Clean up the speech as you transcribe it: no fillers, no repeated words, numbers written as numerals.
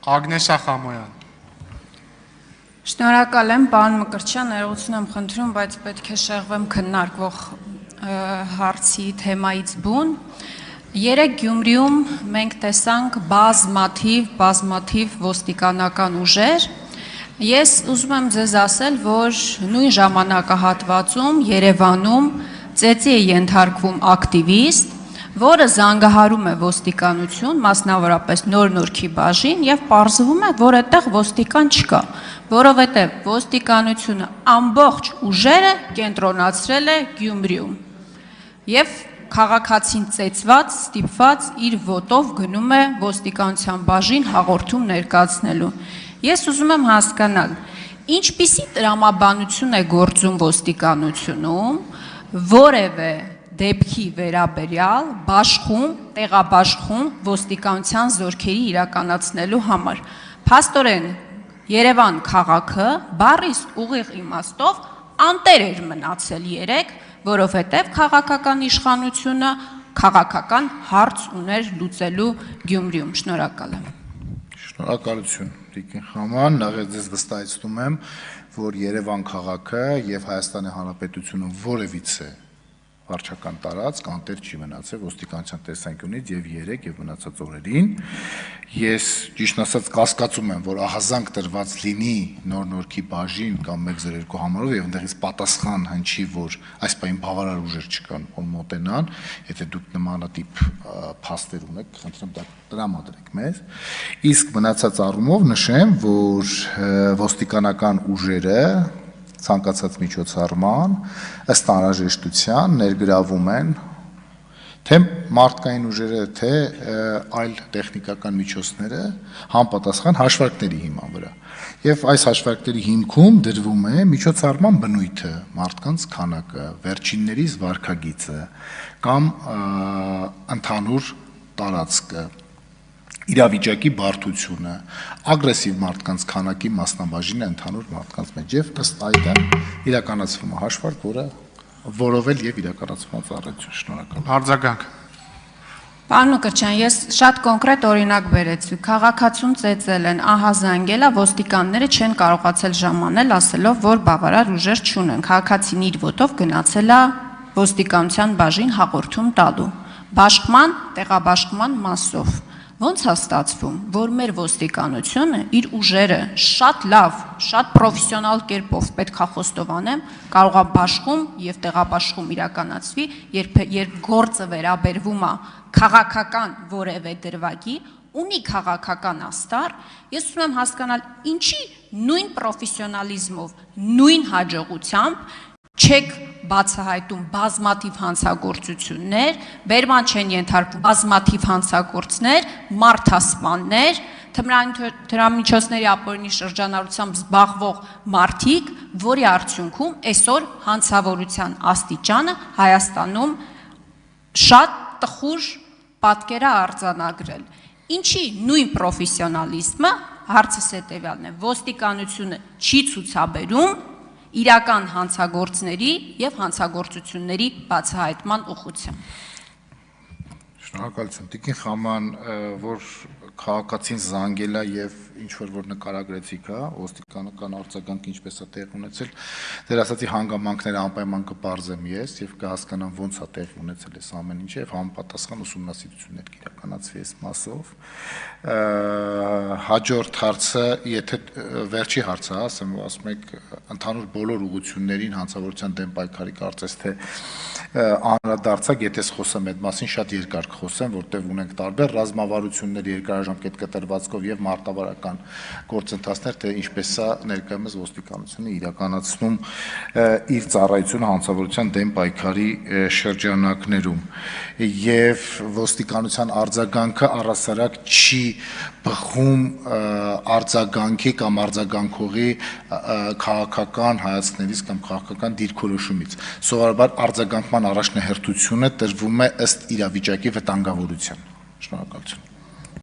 Ագնեսա Խամոյան։ Շնորհակալ եմ, պարոն Մկրտչյան, ներողություն եմ խնդրում, բայց պետք է շեղվեմ քննարկվող հարցի թեմայից բուն։ Երեկ Գյումրիում մենք տեսանք բազմաթիվ ոստիկանական ուժեր։ Ես ուզում եմ ձեզ ասել, որ նույն ժամանակահատվածում Երևանում ծեծի է ենթարկվում ակտիվիստ, որը զանգահարում է ոստիկանություն, մասնավորապես Նոր-Նորքի բաժին, եւ պարզվում է, որ այդտեղ ոստիկան չկա, որովհետեւ ոստիկանությունը ամբողջ ուժերը կենտրոնացրել է Գյումրիում։ Եվ քաղաքացին ծեծված, ստիպված իր ոտով գնում է ոստիկանության բաժին հաղորդում ներկայացնելու։ Ես ուզում եմ հասկանալ, ինչպիսի տրամաբանություն է գործում ոստիկանությունում, որևէ դեպքի վերաբերյալ բաշխում, տեղաբաշխում ոստիկանության զորքերի իրականացնելու համար։ Փաստորեն Երևան քաղաքը բառիս ուղիղ իմաստով անտեր էր մնացել երեկ, որովհետև քաղաքական իշխանությունը քաղաքական հարց ուներ լուծելու Գյումրիում։ Շնորհակալ եմ։ Շնորհակալություն, Տիկին Խաման, նախ ձեզ վստահեցնում եմ, որ Երևան քաղաքը եւ Հայաստանի Հանրապետությունը որևիցե վարչական տարածք անտեր չի մնացել ոստիկանության տեսանկյունից եւ երեք եւ մնացած օրերին։ Ես ճիշտ ասած կասկածում եմ, որ ահազանգ տրված լինի Նոր-Նորքի բաժին կամ 102 համարով եւ այնտեղից պատասխան հնչի, որ այս պայն բավարար ուժեր չկան, որ մոտենան, եթե դուք նմանատիպ փաստեր ունեք, խնդրեմ դա տրամադրեք մեզ։ Իսկ մնացած առումով նշեմ, որ ոստիկանական ուժերը ցանկացած միջոցառման ըստ անհրաժեշտության ներգրավում են թե մարդկային ուժերը, թե այլ տեխնիկական միջոցները համապատասխան հաշվարկների հիման վրա։ Եվ այս հաշվարկների հիմքում դրվում է միջոցառման բնույթը, մարդկանց քանակը, վերջիններից վարքագիծը կամ ընդհանուր տարածքը, իրավիճակի բարդությունը, ագրեսիվ մարդկանց քանակի մասնաբաժինը ընդհանուր մարդկանց մեջ եւ ըստ այդմ իրականացվում է հաշվարկ, որը որովել եւ իրականացվում է ծառայություն։ Շնորհակալ։ Արձագանք։ Պարոն Մկրտչյան, ես շատ կոնկրետ օրինակ բերեցի։ Քաղաքացուն ծեծել են, ահազանգել է, ոստիկանները չեն կարողացել ժամանել, ասելով, որ բավարար ուժեր չունեն։ Քաղաքացին իր ոտով գնացել է ոստիկանության բաժին հաղորդում տալու։ Բաշխման, տեղաբաշխման մասով։ Ոնց է ստացվում, որ մեր ոստիկանությունը իր ուժերը շատ լավ, շատ պրոֆեսիոնալ կերպով պետք է խոստովանեմ, կարող է բաշխում եւ տեղաբաշխում իրականացվի, երբ գործը վերաբերվում է քաղաքական որևէ դրվագի, ունի քաղաքական աստար, ես ուզում եմ հասկանալ, ինչի նույն պրոֆեսիոնալիզմով, նույն հաջողությամբ չեք բացահայտում բազմաթիվ հանցագործություններ, բերման չեն ենթարկվում բազմաթիվ հանցագործներ, մարդասպաններ, թմրամիջոցների ապօրինի շրջանառությամբ զբաղվող մարդիկ, որի արդյունքում այսօր հանցավորության աստիճանը Հայաստանում շատ տխուր պատկեր է արձանագրել։ Ինչի նույն պրոֆեսիոնալիզմը, հարցս հետևյալն է, ոստիկանությունը չի ցուցաբերում իրական հանցագործների եւ հանցագործությունների բացահայտման ուղղությամբ։ Շնորհակալություն, Տիկին Խաման, որ քաղաքացին զանգել է եւ ինչ որ նկարագրեցիք, ոստիկանական արձագանք ինչպես է տեղ ունեցել, դեր ասացի հանգամանքները անպայման կպարզեմ ես եւ կհասկանամ ոնց է տեղ ունեցել այս ամեն ինչը եւ համապատասխան ուսումնասիրություններ կիրականացվի այս մասով։ Հաջորդ հարցը, եթե վերջի հարցը, ասում եք ընդհանուր բոլոր ուղղություններին հանցավորության դեմ պայքարի կարծես թե անդրադարձակ, եթե խոսեմ այդ մասին շատ երկար կխոսեմ, որտեղ ունենք տարբեր ռազմավարություններ, երկարաժամկետ կտրվածքով եւ մարտավարական գործընթացներ, թե ինչպես է ներկայումս ոստիկանությունը իրականացնում իր ծառայությունը հանցավորության դեմ պայքարի շրջանակներում եւ ոստիկանության արձագանքը առհասարակ չի բխում արձագանքի կամ արձագանքողի քաղաքական հայացքներից կամ քաղաքական դիրքորոշումից։ Սովորաբար արձագանքման առաջնահերթությունը տրվում է ըստ իրավիճակի վտանգավորության։ Շնորհակալություն։